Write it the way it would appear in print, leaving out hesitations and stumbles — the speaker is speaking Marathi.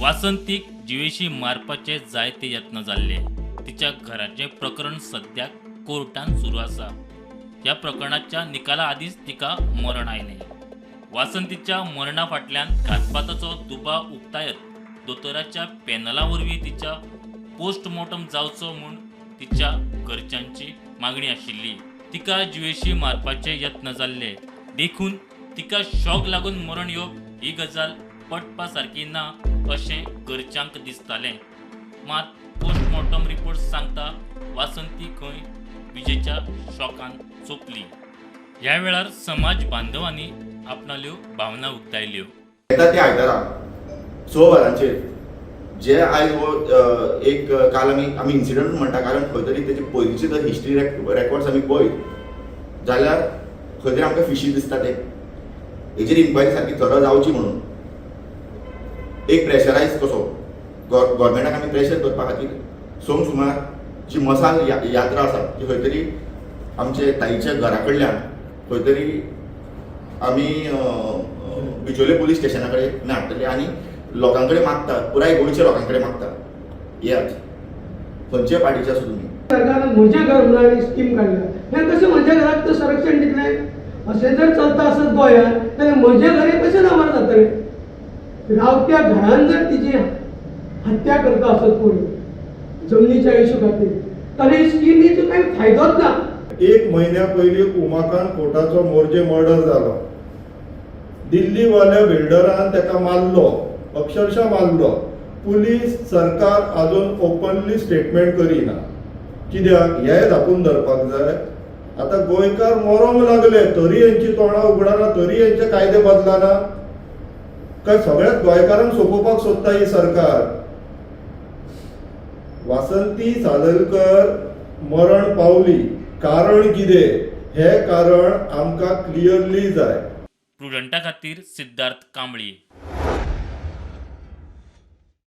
वासंतीक जिवेशी मारपाचे जायते यत्न जाल्ले। तिच्या घराचे प्रकरण सध्या कोर्टान सुरू आसा। या प्रकरणाच्या निकाला आधीच तिका मरण आयले। वासंतीच्या मरणा फाटल्यान घातपाताचो दुबाव उक्तायत दोतोराच्या पॅनला वरवीं तिच्या पोस्टमॉर्टम जावचो म्हूण तिच्या घरच्यांची मागणी आशिल्ली। तिका जिवेशी मारपाचे यत्न जाल्ले देखून तिका शॉक लागून मरण येवप ही गजाल पटपा सारखी ना अशें घरच्यांक दिसतालें। मात पोस्टमॉर्टम रिपोर्ट सांगता वासंती खंय विजेच्या शॉकान चोपली। ह्या वेळार समाज बांधवांनी आपणाल्यो भावना उक्तायल्यो। येता ते आयतारा 6 वरांचेर जे आयज एक काल आमी इन्सिडंट म्हणटा, कारण खंय तरी तेची पयलींची जर हिस्ट्री रेकॉर्ड्स आमी पळयत जाल्यार खंय तरी आमकां फिशी दिसता। ते हेचेर इन्क्वायरी सारकी थरो जावची म्हणून एक प्रेशरायज कसो गव्हर्मेंटाक आमी प्रेशर करपा खातीर सुमार जी मसाल यात्रा आसा ती खंय तरी आमचे ताईच्या घरा कडल्यान खंय तरी आमी बिचोले पुलीस स्टेशना कडेन हाडटले आनी लोकां कडेन मागता, पुराय गोंयच्या लोकां कडेन मागता, येयात खंयचे पार्टीचे आसूं तुमी। सरकारान म्हजें घर म्हणून स्कीम काडल्या, हें कशें म्हज्या घराक तर संरक्षण दितलें? अशें जर चलता आसत गोंयांत जाल्यार म्हजें घर कशें नामार जातलें? रावत्या घरान जर तिची हत्या करता आसत कोण जमनीच्या इशू खातीर, जाल्यार स्किमीचो कांय फायदोच ना। 1 म्हयन्या पयलीं उमाकांत कोर्टाचो मोर्जे मर्डर जालो। दिल्लीवाल्या बिल्डरान ताका मारलो, अक्षरशः मारलो। पुलीस सरकार अजून ओपनली स्टेटमेंट करिना। कित्याक हे धापून धरपाक जाय? आता गोंयकार मरोंक लागले तरी यांची तोंडां उगडाना, तरी यांचे कायदे बदलाना। काय सगळ्यात गोंयकारांक सोपोवपाक सोदता ही सरकार? वासंती सादलकर मरण पावली, कारण कितें हे कारण आमकां क्लियरली जाय। प्रुडंटा खातीर सिद्धार्थ कांबळी।